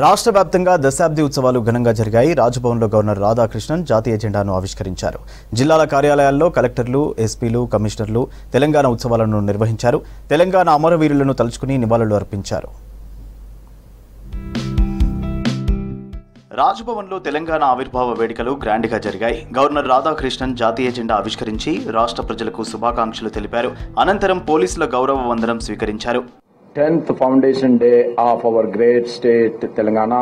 రాష్ట్ర వ్యాప్తంగా దశాబ్ది ఉత్సవాలు ఘనంగా జరిగాయి. రాజ్భవన్లో గవర్నర్ రాధాకృష్ణన్ జాతీయ జెండాను ఆవిష్కరించారు. జిల్లాల కార్యాలయాల్లో కలెక్టర్లు, ఎస్పీలు, కమిషనర్లు తెలంగాణ ఉత్సవాలను నిర్వహించారు. తెలంగాణ అమరవీరులను తలుచుకుని నివాళులు అర్పించారు. రాజ్భవన్లో తెలంగాణ ఆవిర్భావ వేడుకలు గ్రాండ్గా జరిగాయి. గవర్నర్ రాధాకృష్ణన్ జాతీయ జెండా ఆవిష్కరించి రాష్ట్ర ప్రజలకు శుభాకాంక్షలు తెలిపారు. అనంతరం పోలీసుల గౌరవ వందనం స్వీకరించారు. 10th Foundation Day of our great state Telangana.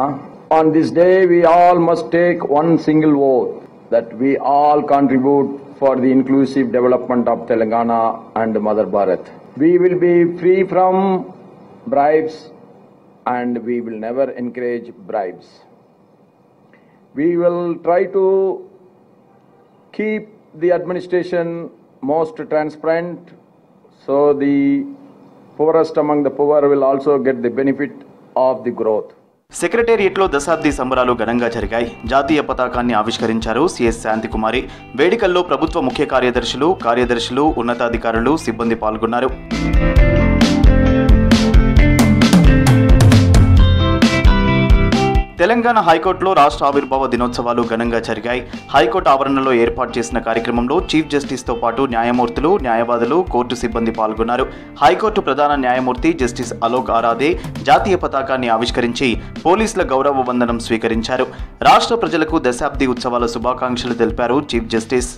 On this day we all must take one single oath that we all contribute for the inclusive development of Telangana and Mother Bharat. We will be free from bribes and we will never encourage bribes. We will try to keep the administration most transparent so the poorest among the poor will also get the benefit of the growth. సెక్రటేరియట్లో దశాబ్ది సంబరాలు ఘనంగా జరిగాయి. జాతీయ పతాకాన్ని ఆవిష్కరించారు CS Santhi Kumari. వేడుకల్లో ప్రభుత్వ ముఖ్య కార్యదర్శులు, ఉన్నతాధికారులు, సిబ్బంది పాల్గొన్నారు. తెలంగాణ హైకోర్టులో రాష్ట్ర ఆవిర్భావ దినోత్సవాలు ఘనంగా జరిగాయి. హైకోర్టు ఆవరణలో ఏర్పాటు చేసిన కార్యక్రమంలో చీఫ్ జస్టిస్తో పాటు న్యాయమూర్తులు, న్యాయవాదులు, కోర్టు సిబ్బంది పాల్గొన్నారు. హైకోర్టు ప్రధాన న్యాయమూర్తి జస్టిస్ అలోక్ ఆరాధే జాతీయ పతాకాన్ని ఆవిష్కరించి పోలీసుల గౌరవ వందనం స్వీకరించారు. రాష్ట్ర ప్రజలకు దశాబ్ది ఉత్సవాల శుభాకాంక్షలు తెలిపారు chief justice.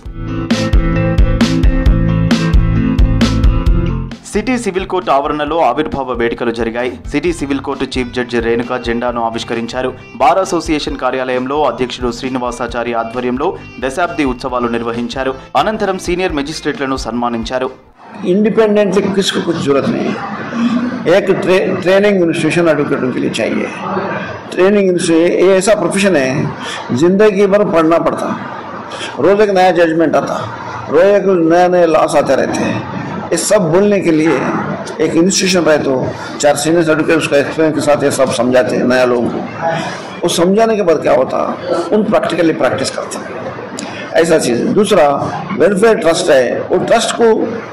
City civil court ఆవరణలో ఆవిర్భావ వేడుకలు జరిగాయి. City civil court chief judge Renuka జెండాను ఆవిష్కరించారు. బార్ అసోసియేషన్ కార్యాలయంలో అధ్యక్షుడు శ్రీనివాసాచారి ఆధ్వర్యంలో దశాబ్ది ఉత్సవాలు నిర్వహించారు. అనంతరం సీనియర్ మెజిస్ట్రేట్లను సన్మానించారు. इंडिपेंडेंटली किसको कुछ जरूरत नहीं है. एक ट्रेनिंग इंस्टीट्यूशन एडवोकेटों के लिए चाहिए. ट्रेनिंग इंस्टीट्यूशन ये ऐसा प्रोफेशन है, जिंदगी भर पढ़ना पड़ता, रोज एक नया जजमेंट आता, रोज एक नए लॉस आते रहते हैं. ये सब बोलने के लिए एक इंस्टीट्यूशन रहे तो 4 सीनियर एडवोकेट उसका एक्सपीरियंस के साथ ये सब समझाते हैं नया लोगों को. वो समझाने के बाद क्या होता, उन प्रैक्टिकली प्रैक्टिस करते हैं. ऐसा चीज़. दूसरा वेलफेयर ट्रस्ट है, वो ट्रस्ट को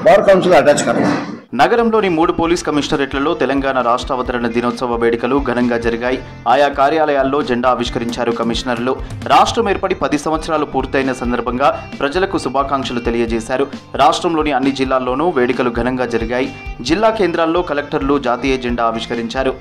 बार काउंसिल अटैच करना. నగరంలోని 3 పోలీస్ కమిషనరేట్లలో తెలంగాణ రాష్ట్ర అవతరణ దినోత్సవ వేడుకలు ఘనంగా జరిగాయి. ఆయా కార్యాలయాల్లో జెండా ఆవిష్కరించారు కమిషనర్లు. రాష్ట్రం ఏర్పడి 10 సంవత్సరాలు పూర్తయిన సందర్భంగా ప్రజలకు శుభాకాంక్షలు తెలియజేశారు. రాష్ట్రంలోని అన్ని జిల్లాల్లోనూ వేడుకలు ఘనంగా జరిగాయి. జిల్లా కేంద్రాల్లో కలెక్టర్లు జాతీయ జెండా ఆవిష్కరించారు.